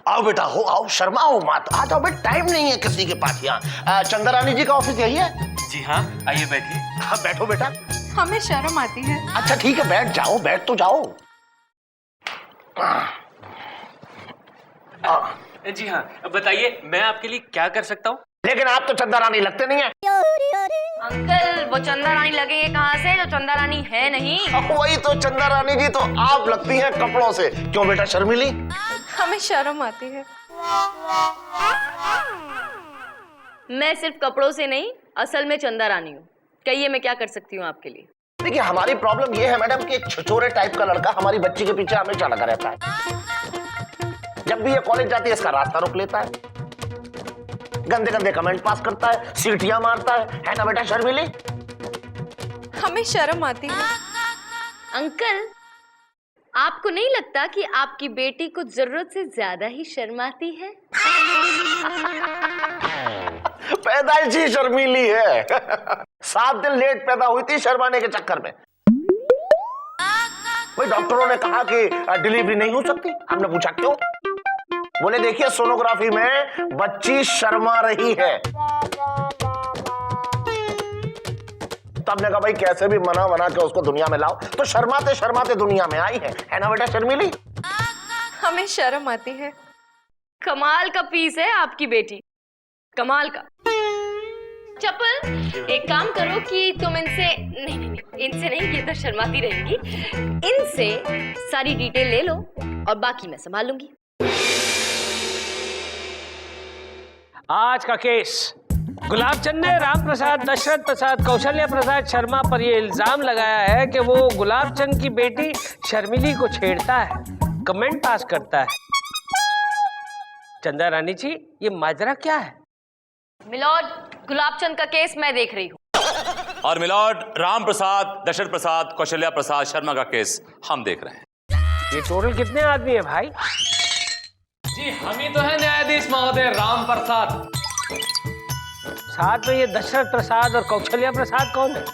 आओ बेटा, हो आओ, शर्माओ मत, आ जाओ बेटा, टाइम नहीं है किसी के पास यहाँ। चंदा रानी जी का ऑफिस यही है? जी हाँ, आइए बैठिए। हाँ बैठो बेटा। हमें शर्म आती है। अच्छा ठीक है, बैठ जाओ, बैठ तो जाओ। जी हाँ, बताइए मैं आपके लिए क्या कर सकता हूँ? लेकिन आप तो चंदा रानी लगते नहीं है। अंकल वो चंदा रानी लगेंगे कहाँ से, जो चंदा रानी है नहीं। वही तो, चंदा रानी जी तो आप लगती हैं कपड़ों से। क्यों बेटा शर्मिली? हमें शर्म आती है। मैं सिर्फ कपड़ों से नहीं, असल में चंदा रानी हूँ। कहिए मैं क्या कर सकती हूँ आपके लिए। देखिए हमारी प्रॉब्लम ये है मैडम कि एक छिछोरे टाइप का लड़का हमारी बच्ची के पीछे हमेशा लगा रहता है। जब भी ये कॉलेज जाती है इसका रास्ता रोक लेता है, गंदे गंदे कमेंट पास करता है, सीटियां मारता है ना बेटा शर्मिली? हमें शर्म आती है। अंकल आपको नहीं लगता कि आपकी बेटी को जरूरत से ज्यादा ही शर्म आती है? पैदाइशी शर्मीली है। 7 दिन लेट पैदा हुई थी शर्माने के चक्कर में। भाई डॉक्टरों ने कहा कि डिलीवरी नहीं हो सकती। हमने पूछा क्यों? बोले देखिए सोनोग्राफी में बच्ची शर्मा रही है। तब ने कहा भाई कैसे भी मना के उसको दुनिया में लाओ, तो शर्माते शर्माते दुनिया में आई है ना बेटा शर्मिली? हमें शर्म आती है। कमाल का पीस है आपकी बेटी, कमाल का। चप्पल एक काम करो कि तुम इनसे इनसे नहीं, ये तो शर्माती रहेंगी, इनसे सारी डिटेल ले लो और बाकी मैं संभाल लूंगी। आज का केस, गुलाबचंद ने राम प्रसाद, दशरथ प्रसाद, कौशल्या प्रसाद शर्मा पर यह इल्जाम लगाया है कि वो गुलाबचंद की बेटी शर्मिली को छेड़ता है, कमेंट पास करता है। चंदा रानी जी ये माजरा क्या है? मिलॉर्ड गुलाबचंद का केस मैं देख रही हूँ। और मिलॉर्ड राम प्रसाद, दशरथ प्रसाद, कौशल्या प्रसाद शर्मा का केस हम देख रहे हैं। ये टोटल कितने आदमी है भाई? जी हम ही तो है न्यायाधीश महोदय राम प्रसाद। साथ में ये दशरथ प्रसाद और कौशल्या प्रसाद कौन है?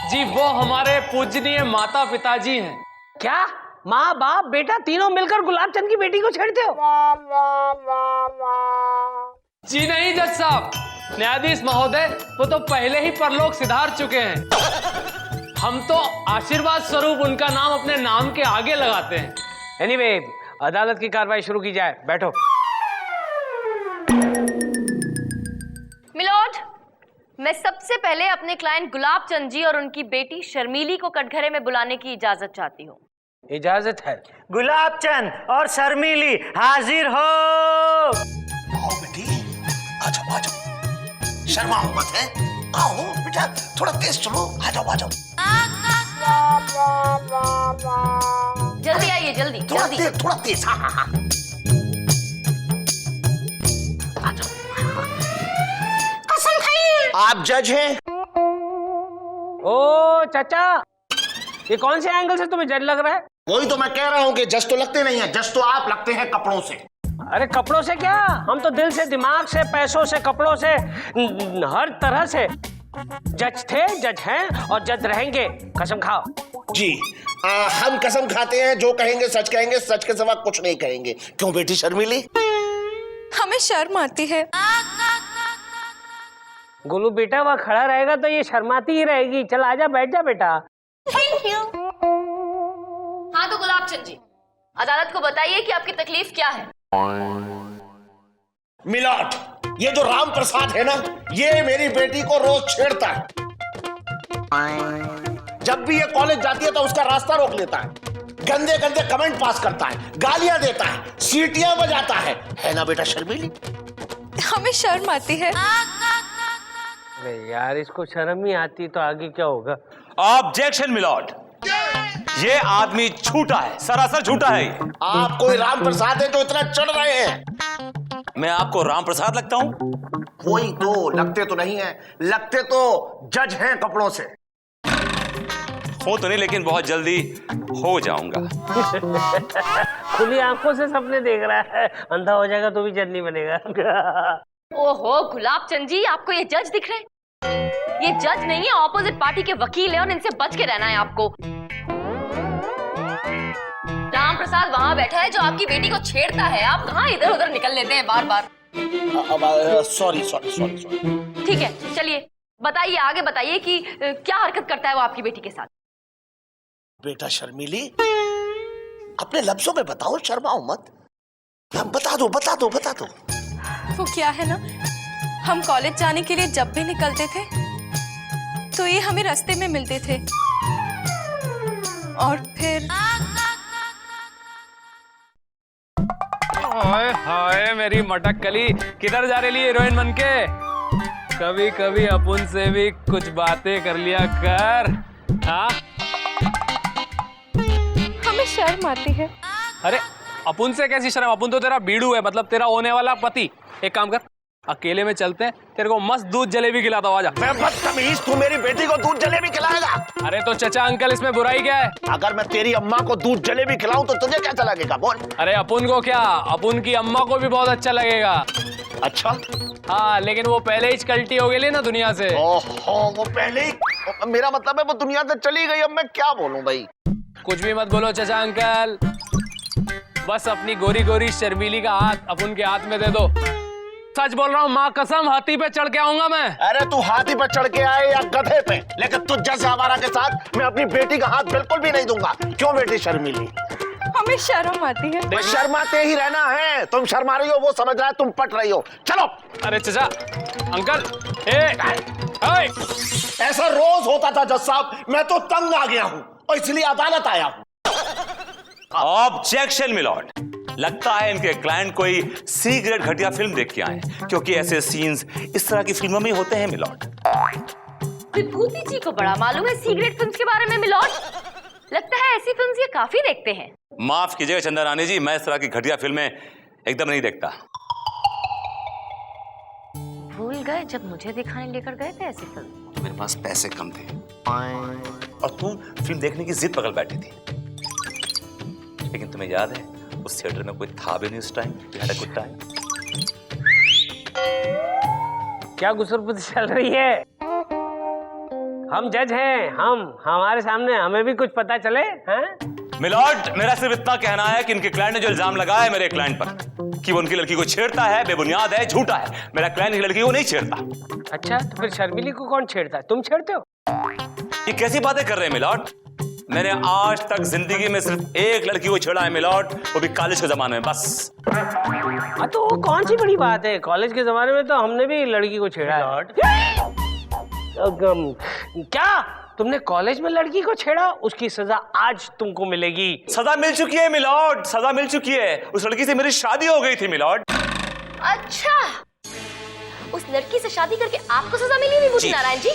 जी वो हमारे पूजनीय माता पिताजी हैं। क्या माँ बाप बेटा तीनों मिलकर गुलाबचंद की बेटी को छेड़ते हो? जी नहीं जज साहब, न्यायाधीश महोदय वो तो पहले ही परलोक सिधार चुके हैं। हम तो आशीर्वाद स्वरूप उनका नाम अपने नाम के आगे लगाते हैं। एनीवे, अदालत की कार्रवाई शुरू की जाए। बैठो। मिलॉर्ड मैं सबसे पहले अपने क्लाइंट गुलाबचंद जी और उनकी बेटी शर्मिली को कटघरे में बुलाने की इजाजत चाहती हूँ। इजाजत है। गुलाबचंद और शर्मिली हाजिर हो। आओ बेटी, आ जाओ, शर्माओ मत है, आओ बेटा, थोड़ा तेज चलो, आ जाओ। जल्दी आइए, जल्दी जल्दी। थोड़ा तेज, हाँ। आ जाओ। कसम खाई। आप जज हैं? ओ चाचा, ये कौन से एंगल से तुम्हें जज लग रहा है? वही तो मैं कह रहा हूँ कि जज तो लगते नहीं है, जज तो आप लगते हैं कपड़ों से। अरे कपड़ों से क्या, हम तो दिल से, दिमाग से, पैसों से, कपड़ों से, हर तरह से जज थे, जज हैं और जज रहेंगे। कसम खाओ। जी हम कसम खाते हैं, जो कहेंगे सच कहेंगे, सच के सिवा कुछ नहीं कहेंगे। क्यों बेटी शर्मिली? हमें शर्म आती है। गोलू बेटा वहाँ खड़ा रहेगा तो ये शर्माती ही रहेगी। चल आजा, बैठ जा बेटा। Thank you. हाँ तो गुलाबचंद जी, अदालत को बताइए कि आपकी तकलीफ क्या है। मिलॉर्ड, ये जो राम प्रसाद है ना, ये मेरी बेटी को रोज छेड़ता है। जब भी ये कॉलेज जाती है तो उसका रास्ता रोक लेता है, गंदे गंदे कमेंट पास करता है, गालियां देता है, सीटियां बजाता है ना बेटा शर्मिली? हमें शर्म आती है। अरे यार, इसको शर्म ही आती तो आगे क्या होगा? ऑब्जेक्शन मिलॉर्ड, ये आदमी झूठा है, सरासर झूठा है। आप कोई राम प्रसाद है जो इतना चढ़ रहे हैं? मैं आपको राम प्रसाद लगता हूं? वही तो, लगते तो नहीं है, लगते तो जज हैं कपड़ों से। हो तो नहीं, लेकिन बहुत जल्दी हो जाऊंगा। खुली आंखों से सपने देख रहा है, अंधा हो जाएगा तो भी जज नहीं बनेगा। ओहो गुलाबचंद जी, आपको ये जज दिख रहे? ये जज नहीं है, ऑपोजिट पार्टी के वकील है और इनसे बच के रहना है आपको। राम प्रसाद वहां बैठा है जो आपकी बेटी को छेड़ता है। आप कहाँ इधर उधर निकल लेते हैं बार बार। Sorry sorry sorry sorry. ठीक है, चलिए बताइए, आगे बताइए कि क्या हरकत करता है वो आपकी बेटी के साथ। बेटा शर्मीली, अपने लफ्जों में बताओ, शर्माओ मत। बता दो बता दो बता दो। वो क्या है ना, हम कॉलेज जाने के लिए जब भी निकलते थे तो ये हमें रास्ते में मिलते थे और फिर हाय हाय मेरी मटक कली, किधर जा रही है हीरोइन बनके? कभी कभी अपन से भी कुछ बातें कर लिया कर। हाँ, हमें शर्म आती है। अरे अपन से कैसी शर्म? अपन तो तेरा बीड़ू है, मतलब तेरा होने वाला पति। एक काम कर, अकेले में चलते हैं, तेरे को मस्त दूध जलेबी खिलाता हूँ, आजा। मैं बदतमीज, तू मेरी बेटी को दूध जलेबी खिलाएगा? अरे तो चचा अंकल, इसमें बुराई क्या है? अगर मैं तेरी अम्मा को दूध जलेबी खिलाऊं तो तुझे कैसा लगेगा बोल? अरे अपन को क्या, अपन की अम्मा को भी बहुत अच्छा लगेगा। अच्छा, हाँ, लेकिन वो पहले ही कल्टी हो गई ना दुनिया से। ओहो, वो पहले ही, मेरा मतलब है वो दुनिया से चली गई। अब मैं क्या बोलूं भाई? कुछ भी मत बोलो चचा अंकल, बस अपनी गोरी गोरी शर्मीली का हाथ अपन के हाथ में दे दो। सच बोल रहा हूँ, माँ कसम, हाथी पे चढ़ के आऊंगा मैं। अरे तू हाथी पे चढ़ के आए या गधे पे, लेकिन तुझ जैसे आवारा के साथ मैं अपनी बेटी का हाथ बिल्कुल भी नहीं दूंगा। क्यों बेटी शर्मीली? हमें शर्म आती है। शर्माते ही रहना है। तुम शर्मा रही हो, वो समझ रहा है तुम पट रही हो। चलो। अरे चचा अंकल, ए, ऐसा रोज होता था जज साहब, मैं तो तंग आ गया हूँ और इसलिए अदालत आया हूँ। ऑब्जेक्शन मिलॉर्ड, लगता है इनके क्लाइंट कोई सी ग्रेड घटिया फिल्म देख के आए, क्योंकि ऐसे सीन्स इस तरह की फिल्मों में होते हैं मिलॉर्ड। विभूति जी को बड़ा मालूम है सी ग्रेड फिल्म्स के बारे में मिलॉर्ड। लगता है ऐसी फिल्म्स ये काफी देखते हैं। माफ कीजिएगा चंदा रानी जी, मैं इस तरह की घटिया फिल्में एकदम नहीं देखता। भूल गए जब मुझे दिखाने लेकर गए थे ऐसी फिल्म? मेरे पास पैसे कम थे और तुम फिल्म देखने की जिद पकड़ बैठी थी, लेकिन तुम्हें याद है उस थिएटर में कोई था भी नहीं उस time. We had a good time. क्या गुसरपुर चल रही है? हम जज हैं, हमारे सामने हमें भी कुछ पता चले। हैं मिलॉर्ड, मेरा सिर्फ इतना कहना है कि इनके क्लाइंट ने जो इल्जाम लगाया है मेरे क्लाइंट पर कि वो उनकी लड़की को छेड़ता है, बेबुनियाद है, झूठा है। मेरा क्लाइंट की लड़की को नहीं छेड़ता। अच्छा, तो फिर शर्मिली को कौन छेड़ता है? तुम छेड़ते हो? ये कैसी बातें कर रहे हैं मिलॉर्ड? मैंने आज तक जिंदगी में सिर्फ एक लड़की को छेड़ा है मिलॉर्ड, वो भी कॉलेज के जमाने में, बस। हाँ, तो वो कौन सी बड़ी बात है? कॉलेज के जमाने में तो हमने भी लड़की को छेड़ा है। क्या तुमने कॉलेज में लड़की को छेड़ा? उसकी सजा आज तुमको मिलेगी। सजा मिल चुकी है मिलॉर्ड, सजा मिल चुकी है। उस लड़की से मेरी शादी हो गई थी मिलॉर्ड। अच्छा, उस लड़की से शादी करके आपको सजा मिली विभूति नारायण जी?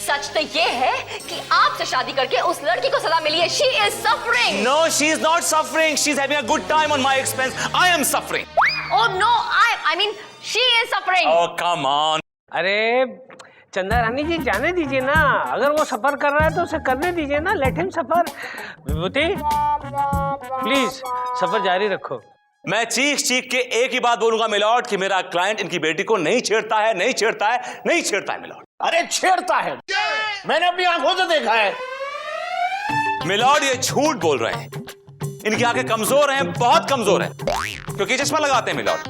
सच तो ये है कि आपसे शादी करके उस लड़की को सजा मिली है। She is suffering. No, she is not suffering. She's having a good time on my expense. I am suffering. Oh no, I mean she is suffering. Oh come on. अरे चंदा रानी जी, जाने दीजिए ना। अगर वो सफर कर रहा है तो उसे करने दीजिए ना। Let him suffer. Vibhuti please सफर जारी रखो। मैं चीख चीख के एक ही बात बोलूंगा मिलॉर्ड कि मेरा क्लाइंट इनकी बेटी को नहीं छेड़ता है, नहीं छेड़ता है, नहीं छेड़ता है मिलॉर्ड। अरे छेड़ता है, मैंने अपनी आंखों से देखा है। मिलॉर्ड ये झूठ बोल रहे हैं। इनकी आंखें कमजोर हैं, बहुत कमजोर हैं, क्योंकि चश्मा लगाते हैं मिलॉर्ड।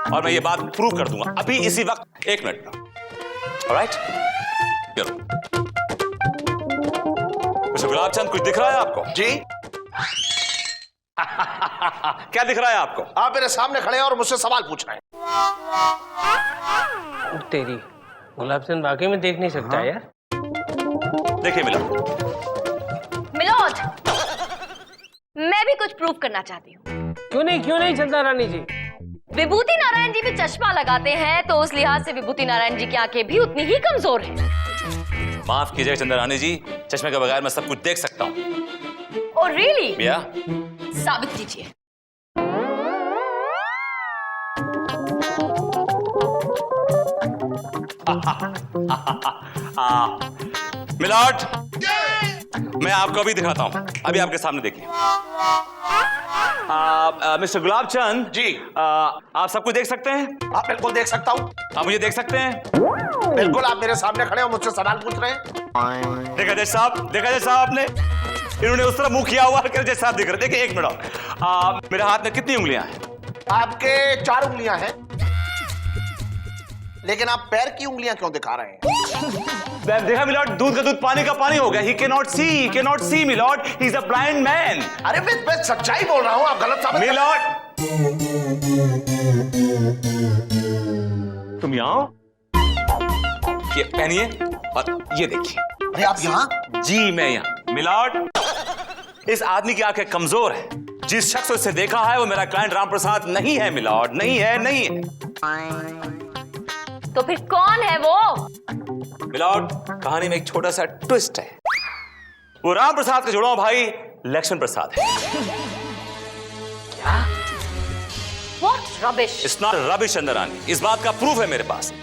और मैं ये बात प्रूव कर दूंगा अभी इसी वक्त। 1 मिनट में। ऑलराइट, मिस्टर गुलाबचंद, कुछ दिख रहा है आपको? जी। क्या दिख रहा है आपको? आप मेरे सामने खड़े हैं और मुझसे सवाल पूछ रहे हैं। तेरी गुलाबचंद वाकई में देख नहीं सकता यार। देखिए मिलॉर्ड, मैं भी कुछ प्रूव करना चाहती हूँ। क्यों नहीं चंदा रानी जी? विभूति नारायण जी भी चश्मा लगाते हैं, तो उस लिहाज से विभूति नारायण जी की आंखें भी उतनी ही कमजोर हैं। माफ कीजिएगा चंदा रानी जी, चश्मे के बगैर मैं सब कुछ देख सकता हूँ। Oh really? या साबित कीजिए। मिलॉर्ड, मैं आपको अभी दिखाता हूं, अभी आपके सामने देखिए। मिस्टर गुलाबचंद जी। आप सब कुछ देख सकते हैं? आप बिल्कुल देख सकता हूँ। आप मुझे देख सकते हैं? बिल्कुल, आप मेरे सामने खड़े हो, मुझसे सवाल पूछ रहे हैं। देखा जज साहब, देखा जज साहब आपने? इन्होंने उस तरह मुंह किया हुआ है जैसे आप दिख रहे। देखिए एक मिनट और मेरे हाथ में कितनी उंगलियां हैं? आपके 4 उंगलियां हैं, लेकिन आप पैर की उंगलियां क्यों दिखा रहे हैं? देखा मिलॉर्ड, दूध का दूध पानी का पानी हो गया। He cannot see milord, he is a blind man। अरे मैं सच्चाई बोल रहा हूं, आप गलत साबित मिलॉर्ड तुम यहाँ आओ, ये पहनिए और ये देखिए। अरे आप यहाँ? जी मैं यहाँ। मिलॉर्ड, इस आदमी की आंखें कमजोर है। जिस शख्स को इसे देखा है वो मेरा क्लाइंट राम प्रसाद नहीं है मिलॉर्ड, नहीं है। तो फिर कौन है वो? मिलॉर्ड, कहानी में एक छोटा सा ट्विस्ट है। वो राम प्रसाद का जुड़वा भाई लक्ष्मण प्रसाद है। What rubbish? It's not rubbish Chandrani, इस बात का प्रूफ है मेरे पास।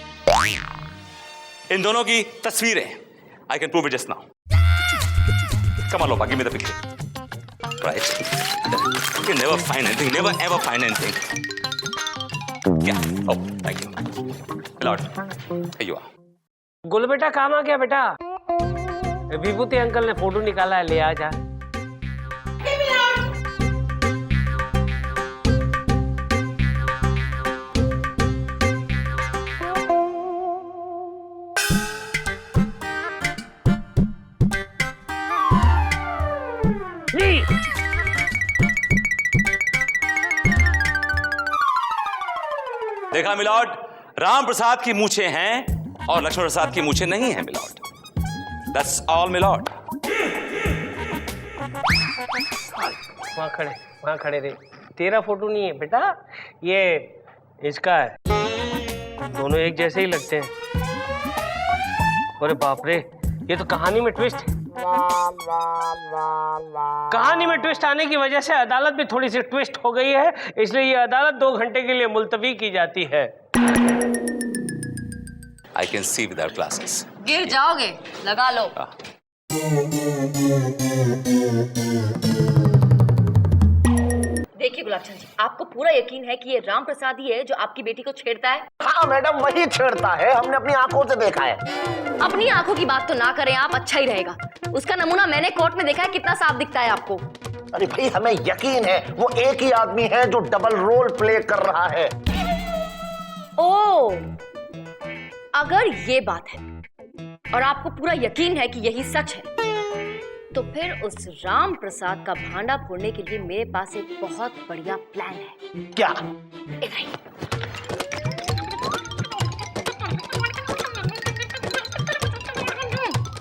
इन दोनों की तस्वीरें I can prove it just now। Come on, Lopa, give me the picture। Right? You can never find anything, never ever find anything। क्या? Oh, thank you। Lord, here you are। गुल बेटा काम आ गया बेटा। विभूति अंकल ने photo निकाला है, ले आ जा। देखा मिलॉर्ड, राम प्रसाद की मूछें हैं और लक्ष्मण प्रसाद की मूछें नहीं हैं मिलॉर्ड। That's all milord. वहाँ खड़े रहे। तेरा फोटो नहीं है बेटा, ये इसका है। दोनों एक जैसे ही लगते हैं। अरे बाप रे, ये तो कहानी में ट्विस्ट है। कहानी में ट्विस्ट आने की वजह से अदालत भी थोड़ी सी ट्विस्ट हो गई है, इसलिए ये अदालत 2 घंटे के लिए मुलतवी की जाती है। I can see without glasses। गिर जाओगे, लगा लो। देखिए गुलाबचंद जी, आपको पूरा यकीन है कि ये राम प्रसाद ही है जो आपकी बेटी को छेड़ता है? हाँ मैडम, वही छेड़ता है, हमने अपनी आंखों से देखा है। अपनी आंखों की बात तो ना करें आप, अच्छा ही रहेगा। उसका नमूना मैंने कोर्ट में देखा है, कितना साफ दिखता है आपको। अरे भाई, हमें यकीन है वो एक ही आदमी है जो डबल रोल प्ले कर रहा है। ओह, अगर ये बात है और आपको पूरा यकीन है कि यही सच है, तो फिर उस राम प्रसाद का भांडा फोड़ने के लिए मेरे पास एक बहुत बढ़िया प्लान है। क्या? इधर ही।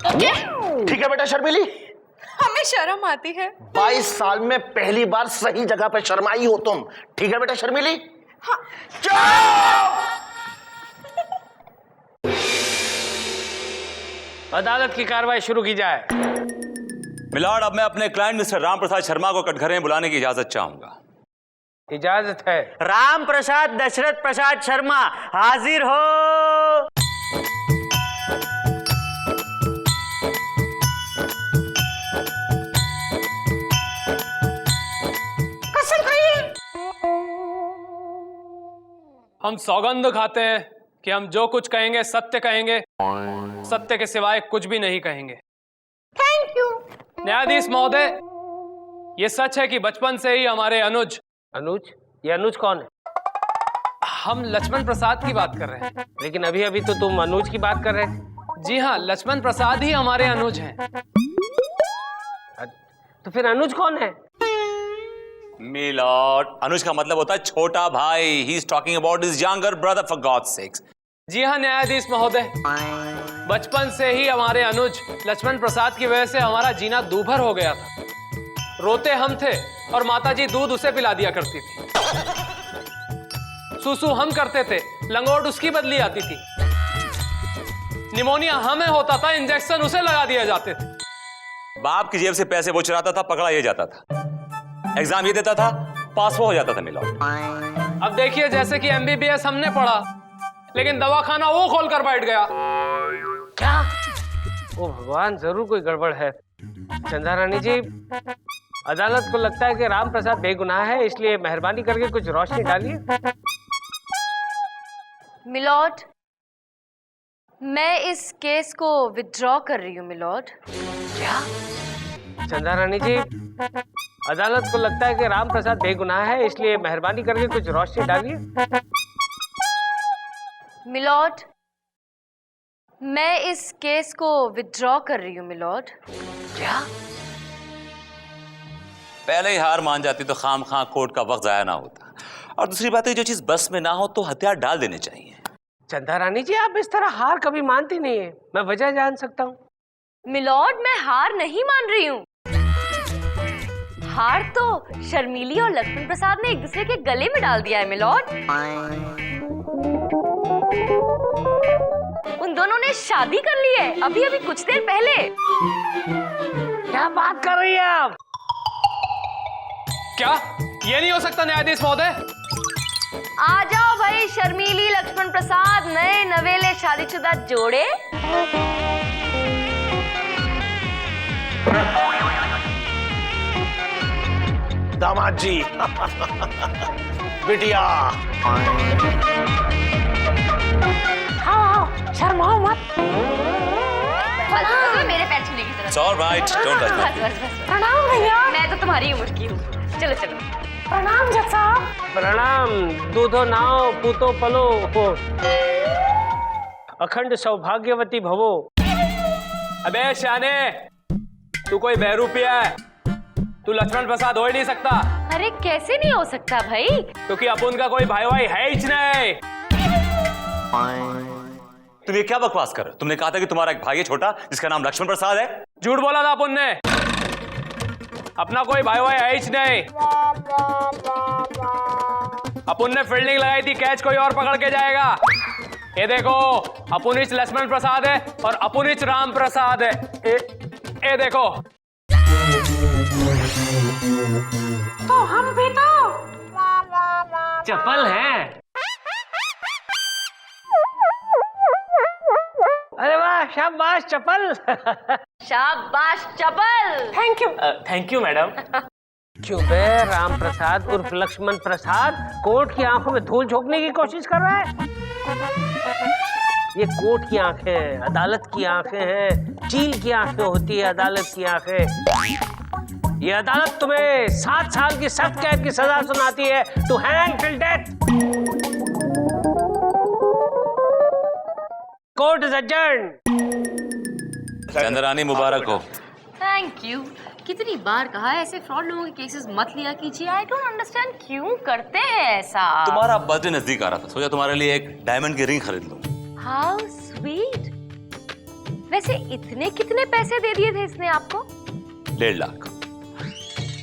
ओके? ठीक है बेटा शर्मिली, हमें शर्म आती है। 22 साल में पहली बार सही जगह पे शर्माई हो तुम। ठीक है बेटा शर्मिली? हाँ। अदालत की कार्रवाई शुरू की जाए। मिलॉर्ड, अब मैं अपने क्लाइंट मिस्टर राम प्रसाद शर्मा को कटघरे में बुलाने की इजाजत चाहूंगा। इजाजत है। राम प्रसाद दशरथ प्रसाद शर्मा हाजिर हो। हम सौगंध खाते हैं कि हम जो कुछ कहेंगे सत्य कहेंगे, सत्य के सिवाय कुछ भी नहीं कहेंगे। Thank you. न्यायाधीश महोदय, ये सच है कि बचपन से ही हमारे अनुज ये अनुज कौन है? हम लक्ष्मण प्रसाद की बात कर रहे हैं। लेकिन अभी अभी तो तुम अनुज की बात कर रहे थे। जी हाँ, लक्ष्मण प्रसाद ही हमारे अनुज हैं। तो फिर अनुज कौन है? मिलॉर्ड, अनुज का मतलब होता है छोटा भाई। He is talking about his younger brother for god's sakes. जी हाँ न्यायाधीश महोदय, बचपन से ही हमारे अनुज लक्ष्मण प्रसाद की वजह से हमारा जीना दूभर हो गया था। रोते हम थे और माताजी दूध उसे पिला दिया करती थी। सुसु हम करते थे, लंगोट उसकी बदली आती थी। निमोनिया हमें होता था, इंजेक्शन उसे लगा दिए जाते थे। बाप की जेब से पैसे वो चुराता था, पकड़ा ये जाता था। एग्जाम ये देता था, पास वो हो जाता था मिलॉर्ड। अब देखिए, जैसे कि MBBS हमने पढ़ा, लेकिन दवाखाना वो खोलकर बैठ गया। क्या? ओ भगवान, जरूर कोई गड़बड़ है। चंदा रानी जी, अदालत को लगता है कि राम प्रसाद बेगुनाह है, इसलिए मेहरबानी करके कुछ रोशनी डालिए। मिलॉर्ड, मैं इस केस को विथड्रॉ कर रही हूँ मिलॉर्ड। क्या? चंदा रानी जी, अदालत को लगता है कि राम प्रसाद बेगुनाह है, इसलिए मेहरबानी करके कुछ रोशनी डालिए। मिलॉर्ड, मैं इस केस को विथड्रॉ कर रही हूँ मिलॉर्ड। क्या? पहले ही हार मान जाती तो खाम खां कोर्ट का वक्त जाया ना होता। और दूसरी बात है, जो चीज बस में ना हो तो हथियार डाल देने चाहिए। चंदा रानी जी, आप इस तरह हार कभी मानती नहीं है, मैं वजह जान सकता हूँ? मिलॉर्ड, मैं हार नहीं मान रही हूँ। हार तो शर्मीली और लक्ष्मण प्रसाद ने एक दूसरे के गले में डाल दिया है मिलॉर्ड। उन दोनों ने शादी कर ली है अभी अभी कुछ देर पहले। क्या बात कर रही है आप? क्या ये नहीं हो सकता न्यायाधीश महोदय? आ जाओ भाई शर्मीली लक्ष्मण प्रसाद, नए नवेले शादीशुदा जोड़े। दामाद जी बिटिया। शर्माओ मत। मेरे पैर छूने की तरफ। It's all right, don't touch me. प्रणाम भैया। मैं तो तुम्हारी उम्र की हूँ। चलो चलो। प्रणाम जज साहब। प्रणाम। दूधो नाओ पूतो पलो हो, अखंड सौभाग्यवती भवो। अबे शाने, तू कोई बहरूपिया है? तू लक्ष्मण प्रसाद हो ही नहीं सकता। अरे कैसे नहीं हो सकता भाई? क्योंकि अपन का कोई भाई भाई है ही नहीं। तुम ये क्या बकवास कर रहे हो? तुमने कहा था कि तुम्हारा एक भाई है छोटा जिसका नाम लक्ष्मण प्रसाद है। झूठ बोला था अपन ने। अपना कोई भाई भाई है ही नहीं। अपन ने फील्डिंग लगाई थी, कैच कोई और पकड़ के जाएगा। ये देखो, अपुनिच लक्ष्मण प्रसाद है और अपुनिच राम प्रसाद है। ये देखो। तो हम भी तो चपल हैं। अरे वाह, शाबाश चपल। शाबाश चपल। Thank you madam. क्यों बे, राम प्रसाद उर्फ लक्ष्मण प्रसाद कोर्ट की आंखों में धूल झोंकने की कोशिश कर रहा है? ये कोर्ट की आंखें हैं, अदालत की आंखें हैं, चील की आंखें होती है अदालत की आंखें। ये अदालत तुम्हें 7 साल की सख्त कैद की सजा सुनाती है, to hang till death. Court is adjourned. Chandrani मुबारक हो। Thank you. कितनी बार कहा है ऐसे फ्रॉड लोगों के केसेस मत लिया कीजिए। आई डोंट अंडरस्टैंड क्यों करते हैं ऐसा। तुम्हारा बर्थडे नजदीक आ रहा था, सोचा तुम्हारे लिए एक डायमंड की रिंग खरीद लूं। How sweet. वैसे इतने कितने पैसे दे दिए थे इसने आपको? 1.5 लाख।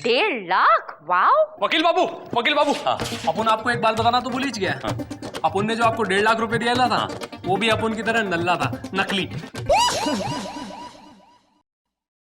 1.5 लाख? वाओ। वकील बाबू, वकील बाबू, हाँ। अपन आपको एक बात बताना तो भूल ही गया। हाँ। अपन ने जो आपको 1.5 लाख रुपए दिया था, वो भी अपन की तरह नल्ला था, नकली।